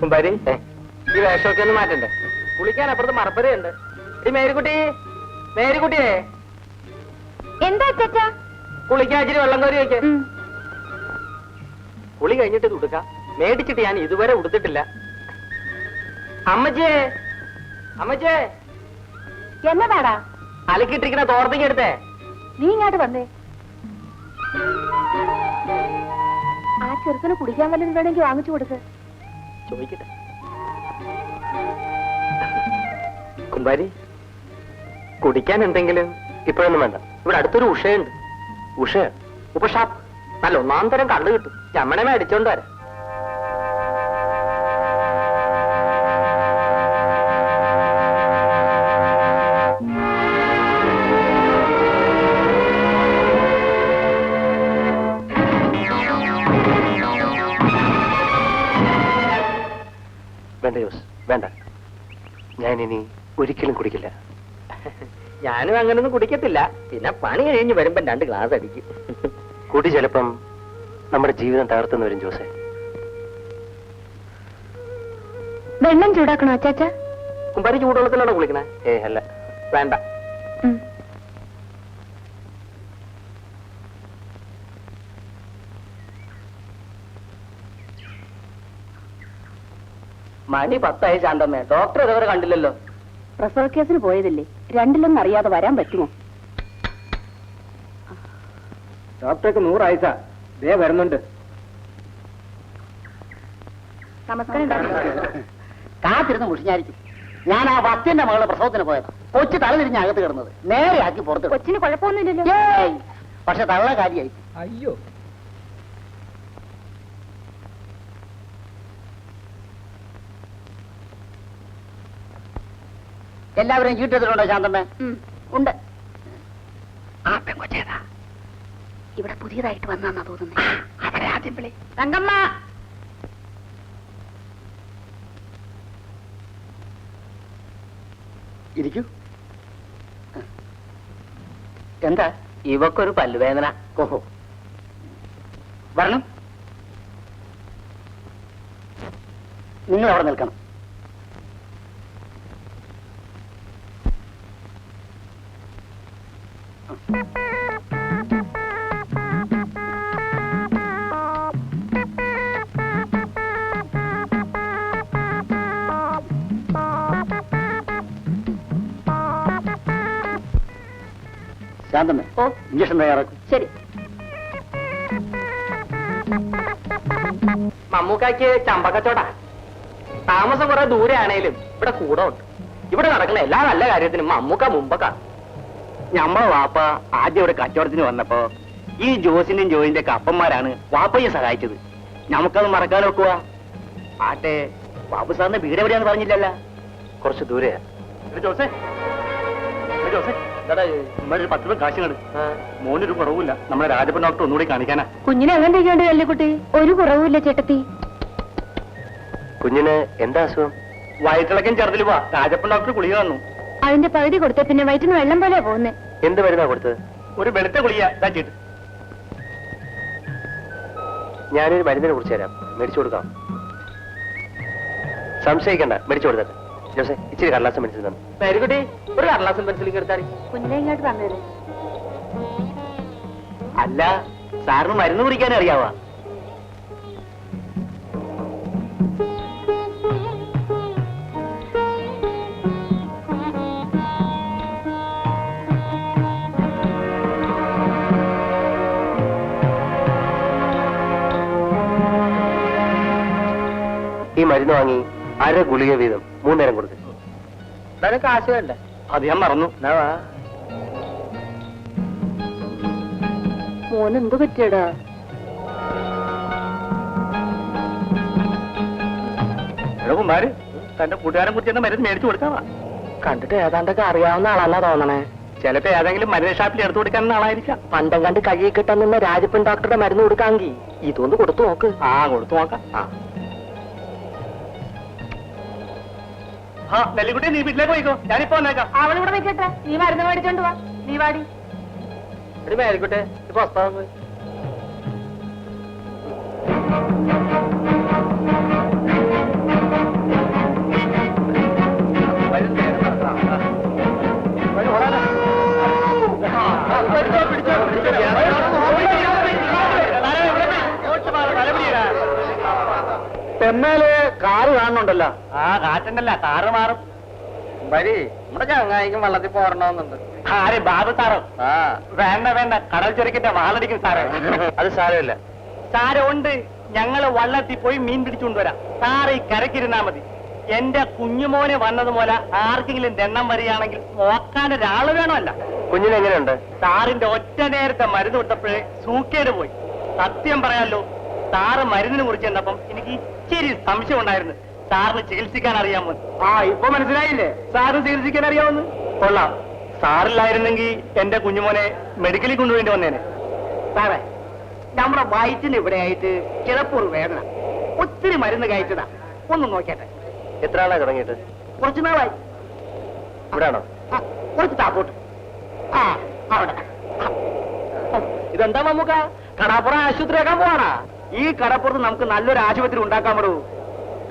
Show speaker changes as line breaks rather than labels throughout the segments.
കുമ്പാരി ഈ വേഷമൊക്കെ ഒന്ന് മാറ്റണ്ടേ? കുളിക്കാൻ അപ്പുറത്ത് മറപ്പരയുണ്ട്. ഈ മേരിക്കുട്ടി, മേരിക്കുട്ടിയെ
എന്താ ചേച്ചാ?
കുളിക്കാൻ ഇച്ചിരി വെള്ളം കോരി വയ്ക്ക്. കുളി കഴിഞ്ഞിട്ട് ഇത് ഉടുക്കാം. മേടിച്ചിട്ട് ഞാൻ ഇതുവരെ ഉടുത്തിട്ടില്ല. അമ്മച്ചേ, അമ്മച്ചേ,
എന്നതാടാ?
അലക്കിട്ടിരിക്കണ തോർത്തിക്ക് എടുത്തേ.
നീ ഇങ്ങോട്ട് വന്നേ. ആ ചെറുക്കന് കുടിക്കാൻ വല്ലതും വേണമെങ്കിൽ വാങ്ങിച്ചു കൊടുക്ക്.
ചോദിക്കട്ടെ. കുമ്പാരി, കുടിക്കാൻ എന്തെങ്കിലും? ഇപ്പോഴൊന്നും വേണ്ട. ഇവിടെ അടുത്തൊരു ഉഷയുണ്ട്. ഉഷ ഉപഷാപ്പ്, നല്ല ഒന്നാം തരം കള്ളു കിട്ടും. ചമ്മണ മേടിച്ചോണ്ട് വരാം.
വേണ്ട ജോസ്, വേണ്ട. ഞാനിനി ഒരിക്കലും കുടിക്കില്ല.
ഞാനും അങ്ങനൊന്നും കുടിക്കത്തില്ല. പിന്നെ പണി കഴിഞ്ഞ് വരുമ്പോ 2 ഗ്ലാസ് അടിക്കും.
കുടി ചിലപ്പം നമ്മുടെ ജീവിതം തകർത്തുന്ന വരും ജോസേ.
വെള്ളം ചൂടാക്കണോ അച്ചാച്ചാ?
കുമ്പാരി ചൂടുവെള്ളത്തിലാണോ കുളിക്കണേ?
അല്ല.
വേണ്ട. മണി 10 ശാന്തമ്മേ. ഡോക്ടർ ഇതുവരെ കണ്ടില്ലല്ലോ.
പ്രസവ കേസിന് പോയതല്ലേ, 2ലൊന്നും അറിയാതെ വരാൻ പറ്റുമോ?
ഡോക്ടർക്ക് 100 ആയിസാ. ദേ വരുന്നുണ്ട്.
നമസ്കാരം.
കാത്തിരുന്ന് മുഷിഞ്ഞായിരിക്കും. ഞാൻ ആ വസ്തിന്റെ മകളെ പ്രസവത്തിന് പോയത്. കൊച്ചു തലതിരിഞ്ഞ് അകത്ത് കിടന്നത് നേരെയാക്കി പുറത്ത്.
കൊച്ചിന് കുഴപ്പമൊന്നുമില്ലല്ലോ.
പക്ഷെ തള്ള കാര്യമായി.
അയ്യോ,
എല്ലാവരും ചീട്ടെടുത്തിട്ടുണ്ടോ ശാന്തമ്മേ?
ഉണ്ട്.
ആ പെങ്കൊച്ചേതാ?
ഇവിടെ പുതിയതായിട്ട് വന്നാന്നാ തോന്നുന്നത്.
അവരെ ആദ്യം വിളി.
തങ്കമ്മ,
ഇരിക്കൂ. എന്താ?
ഇവക്കൊരു പല്ലുവേദന.
ഓഹോ, വരണം. നിങ്ങൾ അവിടെ നിൽക്കണം. ശാന്തമ്മേ, ഇഞ്ചക്ഷൻ തയ്യാറാക്കും.
ശരി.
മമ്മൂക്കാക്ക് ചമ്പക്കച്ചോടാ. താമസം കുറെ ദൂരെ ആണേലും ഇവിടെ കൂടെ ഉണ്ട്. ഇവിടെ നടക്കുന്ന എല്ലാ നല്ല കാര്യത്തിനും മമ്മൂക്ക മുമ്പക്കാണ്.
ഞമ്മളെ വാപ്പ ആദ്യം ഇവിടെ കച്ചവടത്തിന് വന്നപ്പോ ഈ ജോസിന്റെയും ജോയിന്റെ ഒക്കെ അപ്പന്മാരാണ് വാപ്പയെ സഹായിച്ചത്. നമുക്കത് മറക്കാൻ വെക്കുക. ആട്ടെ, ബാബു സാറിന്റെ വീട് എവിടെയാന്ന് പറഞ്ഞില്ലല്ലോ?
കുറച്ച് ദൂരെയാ.
ജോസേ, ജോസേ, ഒരു 10 രൂപ കാശ് കണ്ട്. മോനൊരു കുറവില്ല. നമ്മുടെ രാജപ്പൻ ഡോക്ടർ ഒന്നുകൂടി കാണിക്കാനാ.
കുഞ്ഞിനെ അങ്ങനെ ഇരിക്കേണ്ട കല്ലുകുട്ടി. ഒരു കുറവുമില്ല ചേട്ടത്തി.
കുഞ്ഞിന് എന്താ അസുഖം?
വയറ്റിളക്കം ചെറുതിൽ പോവാ. രാജപ്പൻ ഡോക്ടർ ഗുളിക വന്നു.
അതിന്റെ പകുതി കൊടുത്ത പിന്നെ വയറ്റിന് വെള്ളം പോലെ പോകുന്നേ.
എന്ത് മരുന്നാ കൊടുത്തത്?
ഒരു വെളുത്ത ഗുളിക ഇതാക്കിട്ട്.
ഞാനൊരു മരുന്നിനെ കുറിച്ച് തരാം, മേടിച്ചു കൊടുക്കാം. സംശയിക്കണ്ട, മേടിച്ചു കൊടുത്തത്. ജോസേ, ഇച്ചിരി കടലാസം മേടിച്ചു തന്നെ.
മേരിക്കുട്ടി, ഒരു കടലാസും പെൻസിലും എടുത്താടി.
കുഞ്ഞിനെ ഇങ്ങോട്ട് തന്നേരെ.
അല്ല, സാറിന് മരുന്ന് കുടിക്കാൻ അറിയാവാ?
ഈ മരുന്ന് വാങ്ങി 1/2 ഗുളിക വീതം 3 നേരം കൊടുത്തു.
എന്തായാലും കാശ് വേണ്ടേ?
അത് ഞാൻ മറന്നു.
മോനെന്തു പറ്റിയടാ?
കുമാര്, തന്റെ കൂട്ടുകാരൻ കുറിച്ച് മരുന്ന് മേടിച്ചു കൊടുക്കാവാ.
കണ്ടിട്ട് ഏതാണ്ടൊക്കെ അറിയാവുന്ന ആളല്ല തോന്നണേ.
ചിലപ്പോ ഏതെങ്കിലും മരുന്ന് ഷാപ്പിൽ എടുത്തു കൊടുക്കാൻ ആളായിരിക്കാം.
പണ്ടം കണ്ട് കഴുകി കിട്ടാൻ നിന്ന രാജപ്പൻ ഡോക്ടറുടെ മരുന്ന് കൊടുക്കാമെങ്കിൽ ഇതൊന്ന് കൊടുത്തു നോക്ക്.
കൊടുത്തു നോക്കാം. നെല്ലിക്കുട്ടി, നീ വീട്ടിലേക്ക് പോയിക്കോ. ഞാനിപ്പോ വന്നേക്കാം.
അവളിവിടെ നിൽക്കട്ടെ. നീ മരുന്ന് മേടിച്ചോണ്ട് വാ. നീ വാടി.
ഒരു മേരിക്കട്ടെ, ഇപ്പൊ വസ്താവ്.
എന്നാല് കാറ് കാണുന്നുണ്ടല്ലോ. ആ കാറ്റുണ്ടല്ല, കാറ് മാറും.
വരി നമ്മുടെ ചങ്ങായിക്കും വെള്ളത്തിൽ പോരണമെന്നുണ്ട്.
ആരെ ബാബു സാറോ?
ആ
വേണ്ട വേണ്ട, കടൽ ചുരക്കിന്റെ വാളടിക്കും സാറേ.
അത് സാരമില്ല.
സാരമുണ്ട്, ഞങ്ങള് വള്ളത്തിൽ പോയി മീൻ പിടിച്ചുകൊണ്ടുവരാം. സാറ് ഈ കരക്കിരുന്നാ മതി. എന്റെ കുഞ്ഞുമോനെ വന്നതുപോലെ ആർക്കെങ്കിലും ദണ്ണം വരികയാണെങ്കിൽ നോക്കാൻ ഒരാള് വേണമല്ല.
കുഞ്ഞിനെങ്ങനെയുണ്ട്?
സാറിന്റെ ഒറ്റ നേരത്തെ മരുന്ന് വിട്ടപ്പോഴേ സൂക്കേട് പോയി. സത്യം പറയാലോ, സാറ് മരുന്നിനെ കുറിച്ച് ചെന്നപ്പം എനിക്ക് ഇച്ചിരി സംശയം ഉണ്ടായിരുന്നു. സാറിന് ചികിത്സിക്കാൻ അറിയാമോ? ആ, ഇപ്പൊ മനസ്സിലായില്ലേ സാറിന് ചികിത്സിക്കാൻ അറിയാമെന്ന്? കൊള്ളാം. സാറില്ലായിരുന്നെങ്കിൽ എന്റെ കുഞ്ഞുമോനെ മെഡിക്കലിൽ കൊണ്ടുപോയി വന്നേനെ. സാറേ, നമ്മുടെ വയറ്റിന് ഇവിടെ ആയിട്ട് ചിലപ്പോൾ വേദന. ഒത്തിരി മരുന്ന് കഴിച്ചതാ. ഒന്ന് നോക്കട്ടെ.
എത്ര ആളാ തുടങ്ങിയിട്ട്?
കുറച്ചു നാളായി.
ഇവിടാണോ?
കുറച്ച് താപ്പോട്ട്. ആ, അവിടെ. ഇതെന്താ മമ്മൂക്ക, കടപ്പുറം ആശുപത്രി ആക്കാൻ പോവാണാ? ഈ കടപ്പുറത്ത് നമുക്ക് നല്ലൊരു ആശുപത്രി ഉണ്ടാക്കാൻ പറ്റൂ.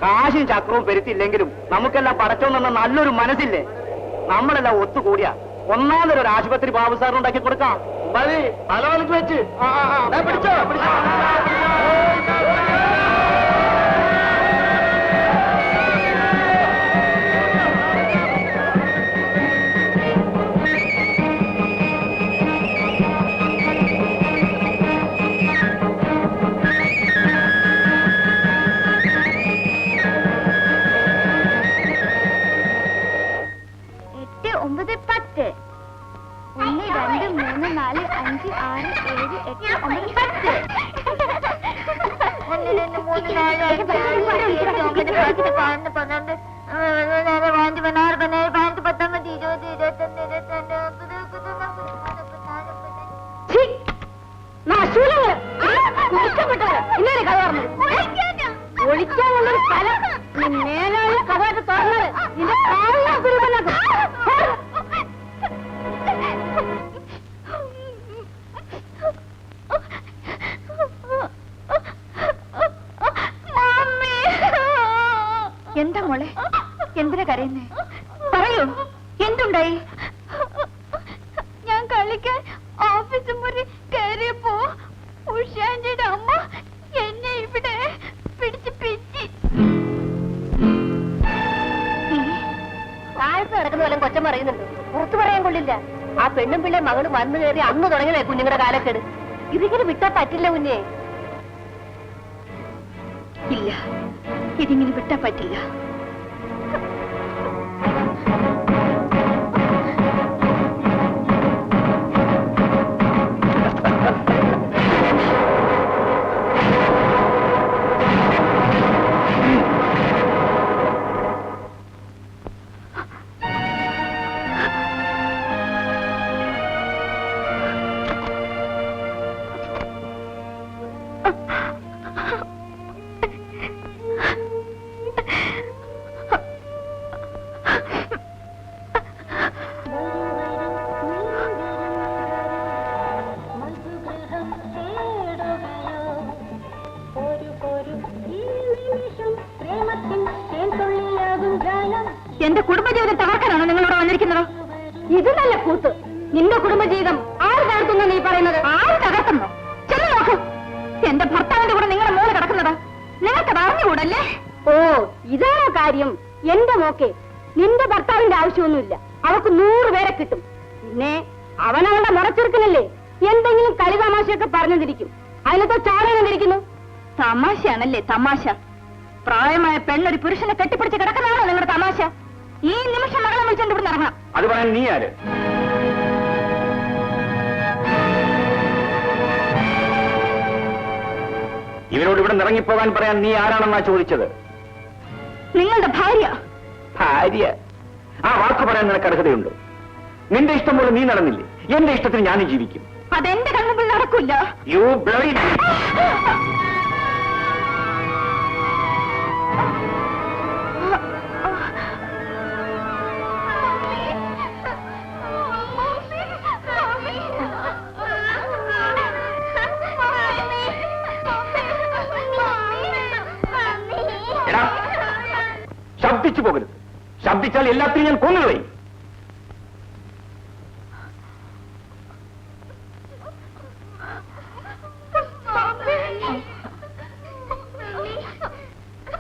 കാശും ചക്രവും പെരുത്തില്ലെങ്കിലും നമുക്കെല്ലാം പടച്ചോന്നെന്ന നല്ലൊരു മനസ്സില്ലേ? നമ്മളെല്ലാം ഒത്തുകൂടിയ ഒന്നാമതൊരു ആശുപത്രി ബാബു സാറിന് ഉണ്ടാക്കി കൊടുക്കാം. മതി, അലോലിക്ക് വെച്ച് പിടിച്ചോ പിടിച്ചോ.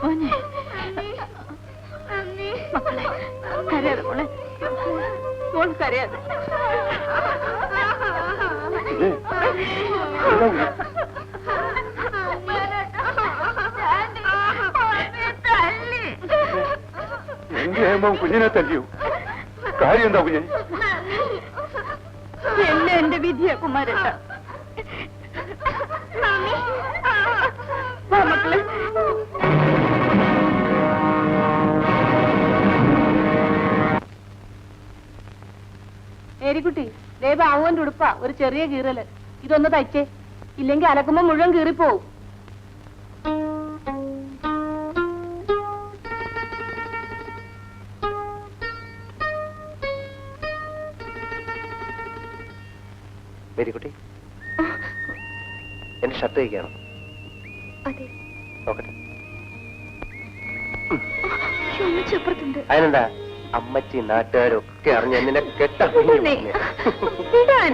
我 മോനെ മക്കളെ കരയാതെ മോളെ മോൾ കരയാതെ
എന്റെ ഹേമം കുഞ്ഞിനെ തല്ലിയോ? കാര്യം എന്താ കുഞ്ഞെ?
എന്നെ എന്റെ വിധിയാ കുമാരേട്ട. മക്കളെ മേരിക്കുട്ടി ദേവ ആവുവന്റെ ഉടുപ്പാ ഒരു ചെറിയ കീറല്. ഇതൊന്ന് തയ്ച്ചേ, ഇല്ലെങ്കിൽ അലക്കുമ്പോ മുഴുവൻ കീറിപ്പോവും.
മേരിക്കുട്ടി, എന്റെ ഷർട്ട് തയ്ക്കണം.
അതെ
നോക്കട്ടെ.
അപ്പുറത്തുണ്ട്.
അതിനെന്താ, അമ്മച്ചി നാട്ടുകാരൊക്കെ അറിഞ്ഞ നിന്നെ കെട്ട
ഇടാൻ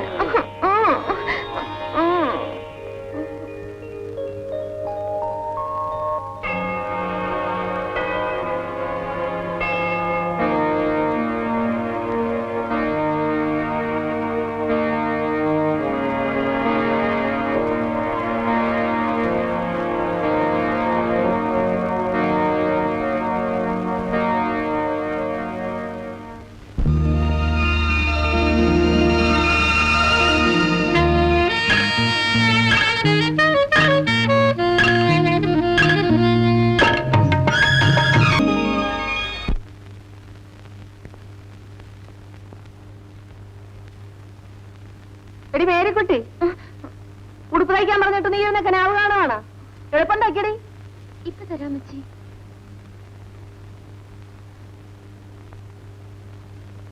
എടി മേരിക്കുട്ടി, ഉടുപ്പ് തയ്ക്കാൻ പറഞ്ഞിട്ട് നീ എന്നെ കനാവ് കാണുവാണ്. എളുപ്പം തയ്ക്കടി. ഇപ്പൊ തരാമച്ചി.